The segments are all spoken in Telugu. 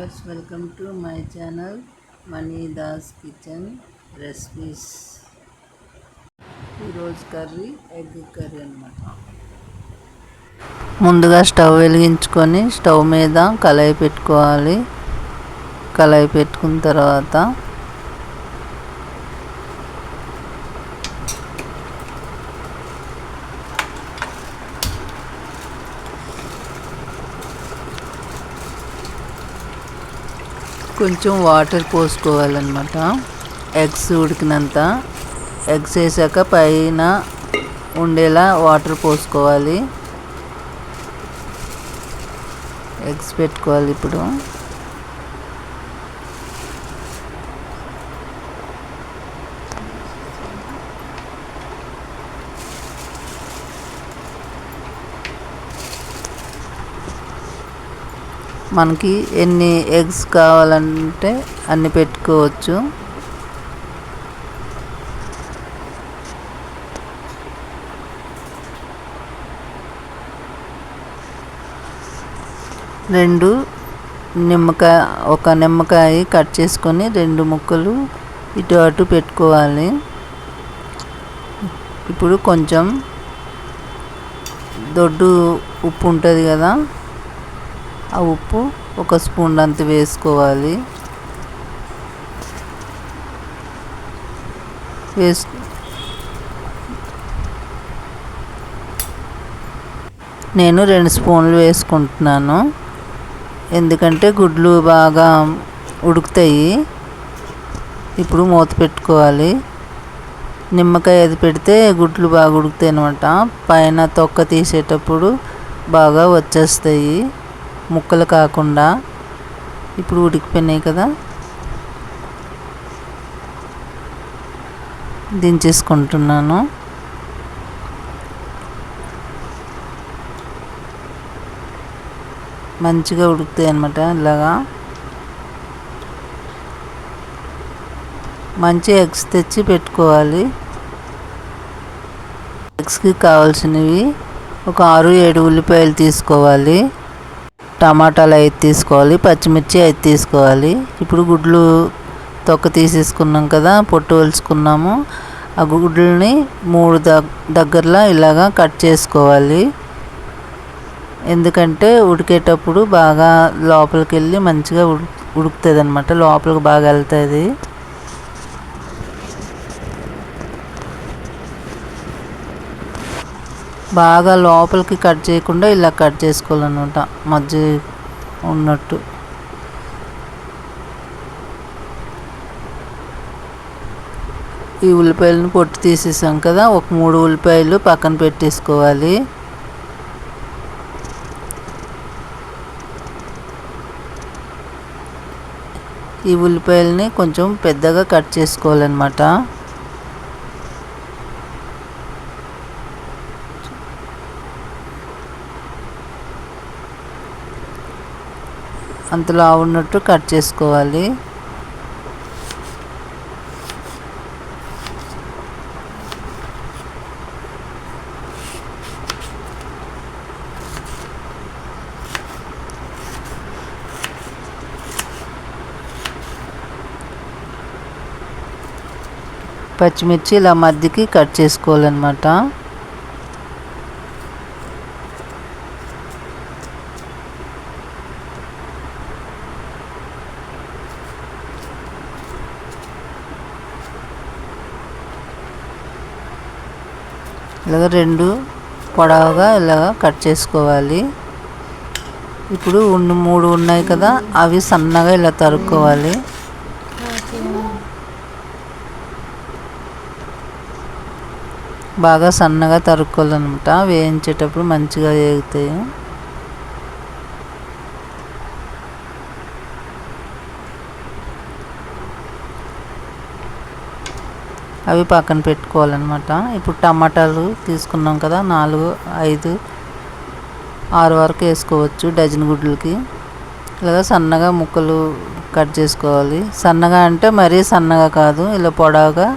Viewers, welcome to my channel money Das kitchen recipes. ఈరోజు కర్రీ ఎగ్ కర్రీ అన్నమాట. ముందుగా స్టవ్ వెలిగించుకొని స్టవ్ మీద కళాయి పెట్టుకోవాలి. కళాయి పెట్టుకున్న తర్వాత కొంచెం వాటర్ పోసుకోవాలన్నమాట. ఎగ్స్ ఉడికినంత. ఎగ్స్ వేసాక పైన ఉండేలా వాటర్ పోసుకోవాలి. ఎగ్స్ పెట్టుకోవాలి. ఇప్పుడు మనకి ఎన్ని ఎగ్స్ కావాలంటే అన్ని పెట్టుకోవచ్చు. ఒక నిమ్మకాయ కట్ చేసుకొని 2 ముక్కలు ఇటు అటు పెట్టుకోవాలి. ఇప్పుడు కొంచెం దొడ్డు ఉప్పు ఉంటుంది కదా, ఆ ఉప్పు 1 స్పూన్ అంత వేసుకోవాలి. నేను 2 స్పూన్లు వేసుకుంటున్నాను, ఎందుకంటే గుడ్లు బాగా ఉడుకుతాయి. ఇప్పుడు మూత పెట్టుకోవాలి. నిమ్మకాయ అది పెడితే గుడ్లు బాగా ఉడుకుతాయి అన్నమాట. పైన తొక్క తీసేటప్పుడు బాగా వచ్చేస్తాయి, ముక్కలు కాకుండా. ఇప్పుడు ఉడికిపోయినాయి కదా, దించేసుకుంటున్నాను. మంచిగా ఉడుకుతాయి అన్నమాట. ఇలాగా మంచి ఎగ్స్ తెచ్చి పెట్టుకోవాలి. ఎగ్స్కి కావాల్సినవి ఒక 6-7 ఉల్లిపాయలు తీసుకోవాలి. టమాటాలు 5 తీసుకోవాలి. పచ్చిమిర్చి 5 తీసుకోవాలి. ఇప్పుడు గుడ్లు తొక్క తీసేసుకున్నాం కదా, పొట్టు వలుచుకున్నాము. ఆ గుడ్లని 3 దగ్గరలా ఇలాగా కట్ చేసుకోవాలి. ఎందుకంటే ఉడికేటప్పుడు బాగా లోపలికి వెళ్ళి మంచిగా ఉడుకుతుంది అన్నమాట. లోపలికి బాగా వెళ్తుంది. బాగా లోపలికి కట్ చేయకుండా ఇలా కట్ చేసుకోవాలన్నమాట, మధ్య ఉన్నట్టు. ఈ ఉల్లిపాయలను పొట్టు తీసేసాం కదా, ఒక 3 ఉల్లిపాయలు పక్కన పెట్టేసుకోవాలి. ఈ ఉల్లిపాయలని కొంచెం పెద్దగా కట్ చేసుకోవాలన్నమాట. అంతలా ఉన్నట్టు కట్ చేసుకోవాలి. పచ్చిమిర్చి ఇలా మధ్యకి కట్ చేసుకోవాలన్నమాట. ఇలాగ 2 పొడవుగా ఇలాగ కట్ చేసుకోవాలి. ఇప్పుడు 3 ఉన్నాయి కదా, అవి సన్నగా ఇలా తరుక్కోవాలి. బాగా సన్నగా తరుక్కోవాలన్నమాట. వేయించేటప్పుడు మంచిగా వేగుతాయి. అవి పక్కన పెట్టుకోవాలన్నమాట. ఇప్పుడు టమాటాలు తీసుకున్నాం కదా, 4, 5, 6 వరకు వేసుకోవచ్చు డజన్ గుడ్లకి. ఇలాగా సన్నగా ముక్కలు కట్ చేసుకోవాలి. సన్నగా అంటే మరీ సన్నగా కాదు, ఇలా పొడవుగా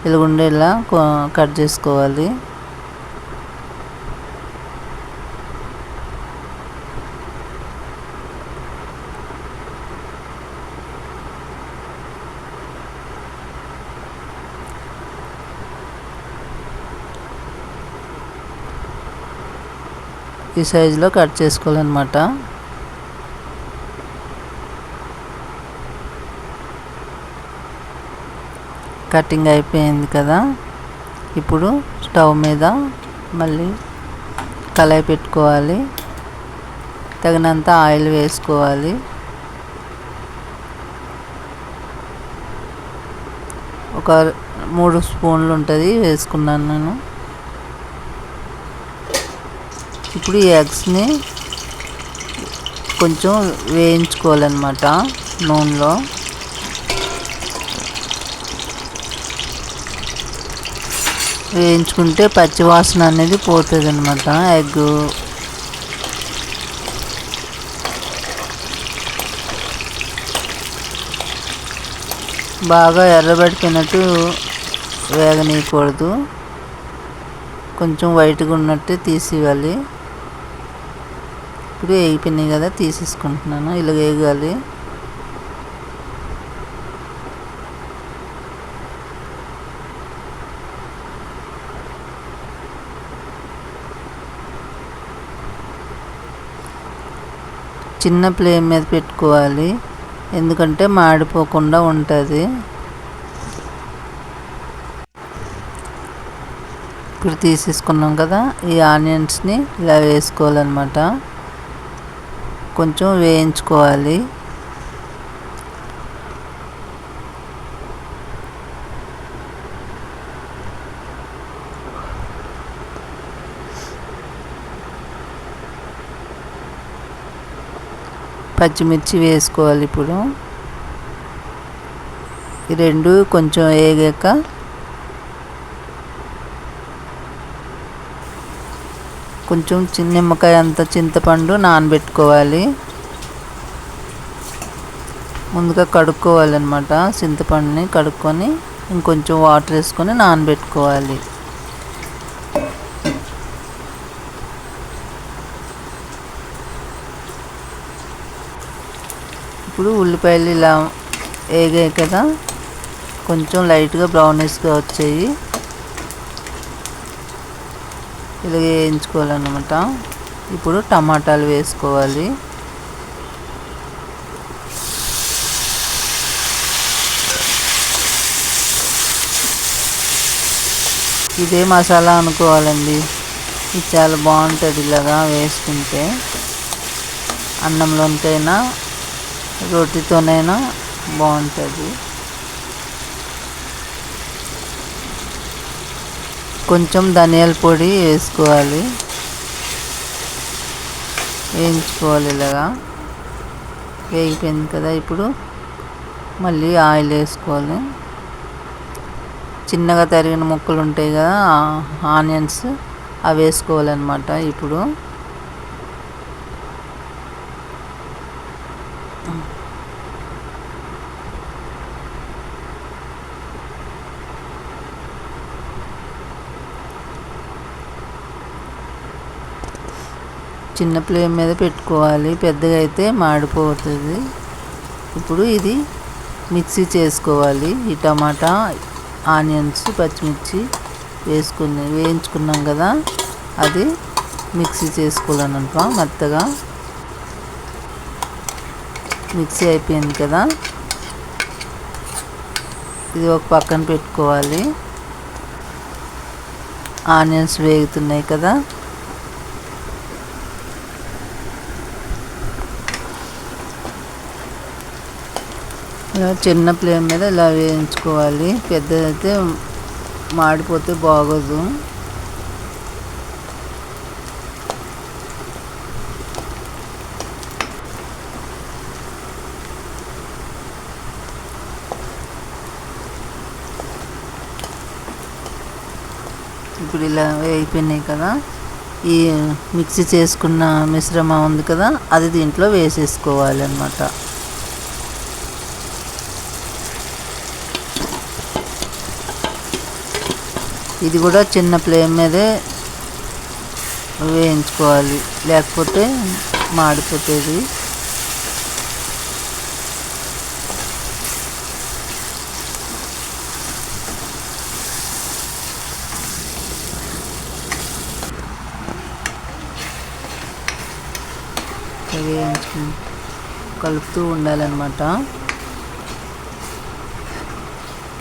ఇలా ఉండేలా కట్ చేసుకోవాలి. ఈ సైజులో కట్ చేసుకోవాలన్నమాట. కటింగ్ అయిపోయింది కదా. ఇప్పుడు స్టవ్ మీద మళ్ళీ కళాయి పెట్టుకోవాలి. తగినంత ఆయిల్ వేసుకోవాలి. ఒక 3 స్పూన్లు ఉంటుంది, వేసుకున్నాను నేను. ఇప్పుడు ఈ ఎగ్స్ని కొంచెం వేయించుకోవాలన్నమాట నూనెలో. వేయించుకుంటే పచ్చివాసన అనేది పోతుంది అన్నమాట. ఎగ్ బాగా ఎర్రబడిపోయినట్టు వేగనీయకూడదు, కొంచెం వైట్గా ఉన్నట్టే తీసివ్వాలి. ఇప్పుడు వేగిపోయినాయి కదా, తీసేసుకుంటున్నాను. ఇలా వేగాలి. చిన్న ఫ్లేమ్ మీద పెట్టుకోవాలి, ఎందుకంటే మాడిపోకుండా ఉంటుంది. ఇప్పుడు తీసేసుకున్నాం కదా, ఈ ఆనియన్స్ని ఇలా వేసుకోవాలన్నమాట. కొంచెం వేయించుకోవాలి. పచ్చిమిర్చి వేసుకోవాలి. ఇప్పుడు ఈ రెండు కొంచెం వేగాక కొంచెం నిమ్మకాయ అంత చింతపండు నానబెట్టుకోవాలి. ముందుగా కడుక్కోవాలన్నమాట. చింతపండుని కడుక్కొని ఇంకొంచెం వాటర్ వేసుకొని నానబెట్టుకోవాలి. ఇప్పుడు ఉల్లిపాయలు ఇలా వేగాయి కదా, కొంచెం లైట్గా బ్రౌనిష్గా వచ్చాయి. ఇలా వేయించుకోవాలన్నమాట. ఇప్పుడు టమాటాలు వేసుకోవాలి. ఇదే మసాలా అనుకోవాలండి. ఇది చాలా బాగుంటుంది ఇలాగా వేసుకుంటే. అన్నంలోనికైనా రోటీతోనైనా బాగుంటుంది. కొంచెం ధనియాల పొడి వేసుకోవాలి. వేయించుకోవాలి ఇలాగా. వేగిపోయింది కదా, ఇప్పుడు మళ్ళీ ఆయిల్ వేసుకోవాలి. చిన్నగా తరిగిన ముక్కలు ఉంటాయి కదా ఆనియన్స్, అవి వేసుకోవాలన్నమాట. ఇప్పుడు చిన్న ఫ్లేమ్ మీద పెట్టుకోవాలి, పెద్దగా అయితే మాడిపోతుంది. ఇప్పుడు ఇది మిక్సీ చేసుకోవాలి. ఈ టమాటా, ఆనియన్స్, పచ్చిమిర్చి వేయించుకున్నాం కదా, అది మిక్సీ చేసుకోవాలన్నమాట. మెత్తగా మిక్సీ అయిపోయింది కదా, ఇది ఒక పక్కన పెట్టుకోవాలి. ఆనియన్స్ వేగుతున్నాయి కదా, ఇలా చిన్న ఫ్లేమ్ మీద ఇలా వేయించుకోవాలి. పెద్దదైతే మాడిపోతే బాగోదు. ఇప్పుడు ఇలా వేగిపోయినాయి కదా, ఈ మిక్సీ చేసుకున్న మిశ్రమం ఉంది కదా, అది దీంట్లో వేసేసుకోవాలి అన్నమాట. ఇది కూడా చిన్న ఫ్లేమ్ మీదే వేయించుకోవాలి, లేకపోతే మాడిపోతుంది. కలుపుతూ ఉండాలన్నమాట.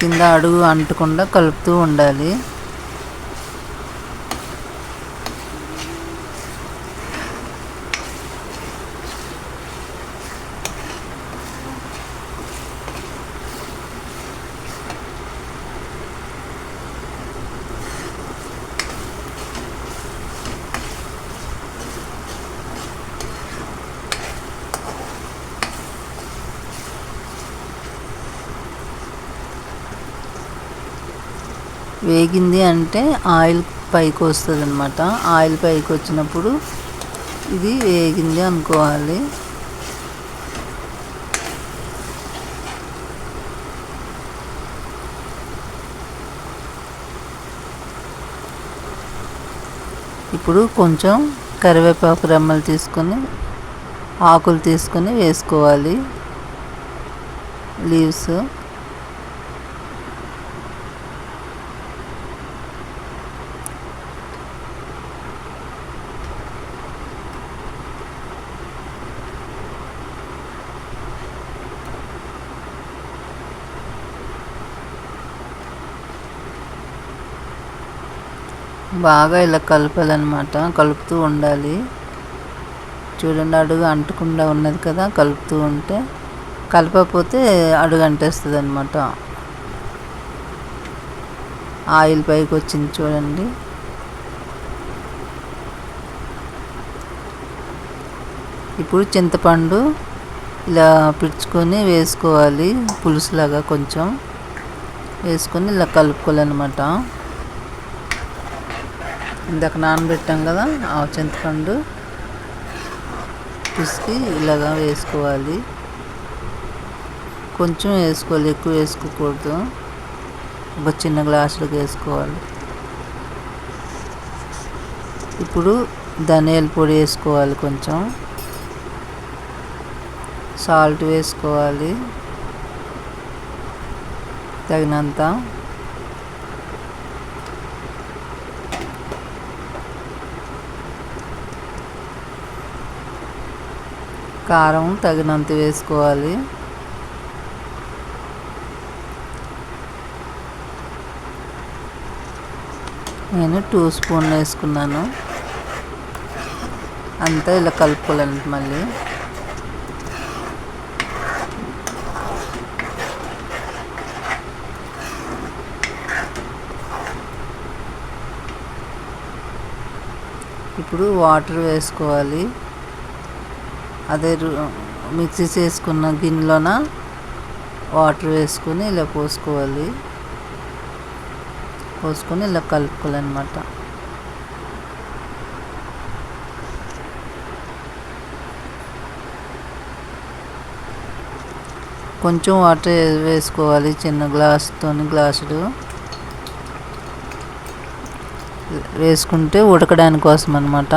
కింద అడుగు అంటకుండా కలుపుతూ ఉండాలి. వేగింది అంటే ఆయిల్ పైకి వస్తుంది అన్నమాట. ఆయిల్ పైకి వచ్చినప్పుడు ఇది వేగింది అనుకోవాలి. ఇప్పుడు కొంచెం కరివేపాకు రెమ్మలు తీసుకొని ఆకులు తీసుకొని వేసుకోవాలి. లీవ్స్ బాగా ఇలా కలపాలన్నమాట. కలుపుతూ ఉండాలి. చూడండి, అడుగు అంటకుండా ఉన్నది కదా. కలుపుతూ ఉంటే, కలపకపోతే అడుగు అంటేస్తుంది అన్నమాట. ఆయిల్ పైకి వచ్చింది చూడండి. ఇప్పుడు చింతపండు ఇలా పిడుచుకొని వేసుకోవాలి. పులుసులాగా కొంచెం వేసుకొని ఇలా కలుపుకోవాలన్నమాట. ఇందాక నానబెట్టాం కదా, ఆ చింతపండు పిసికి ఇలాగా వేసుకోవాలి. కొంచెం వేసుకోవాలి, ఎక్కువ వేసుకోకూడదు. ఒక చిన్న గ్లాసులకు వేసుకోవాలి. ఇప్పుడు ధనియాల పొడి వేసుకోవాలి. కొంచెం సాల్ట్ వేసుకోవాలి తగినంత. కారం తగినంత వేసుకోవాలి. నేను 2 స్పూన్లు వేసుకున్నాను. అంతా ఇలా కలుపుకోవాలండి. మళ్ళీ ఇప్పుడు వాటర్ వేసుకోవాలి. అదే మిక్సీ చేసుకున్న గిన్నెలోన వాటర్ వేసుకొని ఇలా పోసుకోవాలి. పోసుకొని ఇలా కలుపుకోవాలన్నమాట. కొంచెం వాటర్ వేసుకోవాలి. చిన్న గ్లాసుడు వేసుకుంటే ఉడకడానికి కోసం అన్నమాట.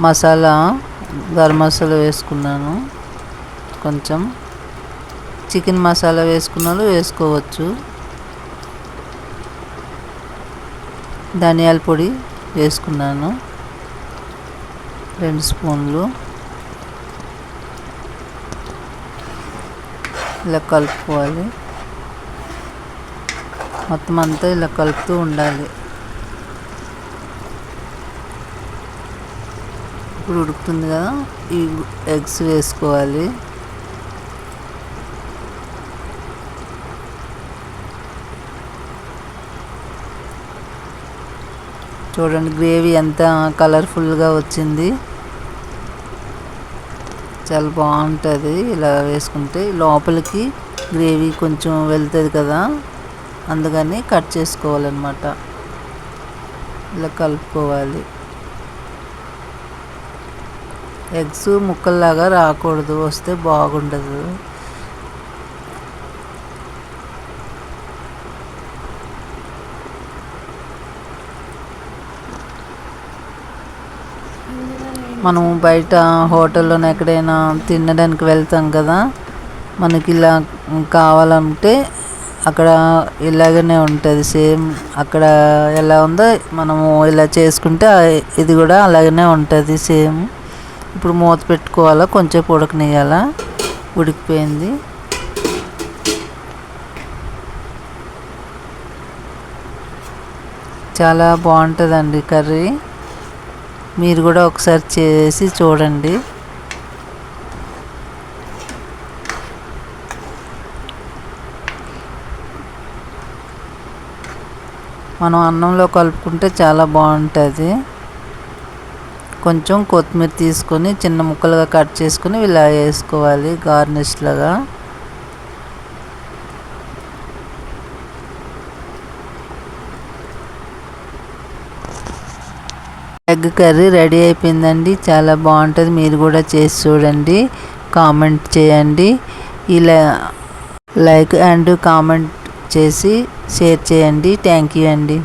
మసాలా గరం మసాలా వేసుకున్నాను. కొంచెం చికెన్ మసాలా వేసుకున్న వాళ్ళు వేసుకోవచ్చు. ధనియాల పొడి వేసుకున్నాను 2 స్పూన్లు. ఇలా కలుపుకోవాలి. మొత్తం అంతా ఇలా కలుపుతూ ఉండాలి. ఇప్పుడు ఉడుకుతుంది కదా, ఈ ఎగ్స్ వేసుకోవాలి. చూడండి, గ్రేవీ ఎంత కలర్ఫుల్గా వచ్చింది. చాలా బాగుంటుంది. ఇలా వేసుకుంటే లోపలికి గ్రేవీ కొంచెం వెళ్తుంది కదా, అందుకని కట్ చేసుకోవాలన్నమాట. ఇలా కలుపుకోవాలి. ఎగ్స్ ముక్కల్లాగా రాకూడదు, వస్తే బాగుండదు. మనం బయట హోటల్లోనే ఎక్కడైనా తినడానికి వెళ్తాం కదా, మనకి ఇలా కావాలంటే అక్కడ ఇలాగనే ఉంటుంది. సేమ్ అక్కడ ఎలా ఉందో మనము ఇలా చేసుకుంటే ఇది కూడా అలాగనే ఉంటుంది సేమ్. ఇప్పుడు మూత పెట్టుకోవాలా, కొంచెం ఉడకనియాలా. ఉడికిపోయింది. చాలా బాగుంటుందండి కర్రీ. మీరు కూడా ఒకసారి చేసి చూడండి. మనం అన్నంలో కలుపుకుంటే చాలా బాగుంటుంది. కొంచెం కొత్తిమీర తీసుకొని చిన్న ముక్కలుగా కట్ చేసుకొని ఇలా వేసుకోవాలి గార్నిష్ లాగా. ఎగ్ కర్రీ రెడీ అయిపోయిందండి. చాలా బాగుంటుంది. మీరు కూడా చేసి చూడండి, కామెంట్ చేయండి. ఇలా లైక్ అండ్ కామెంట్ చేసి షేర్ చేయండి. థ్యాంక్ యూ అండి.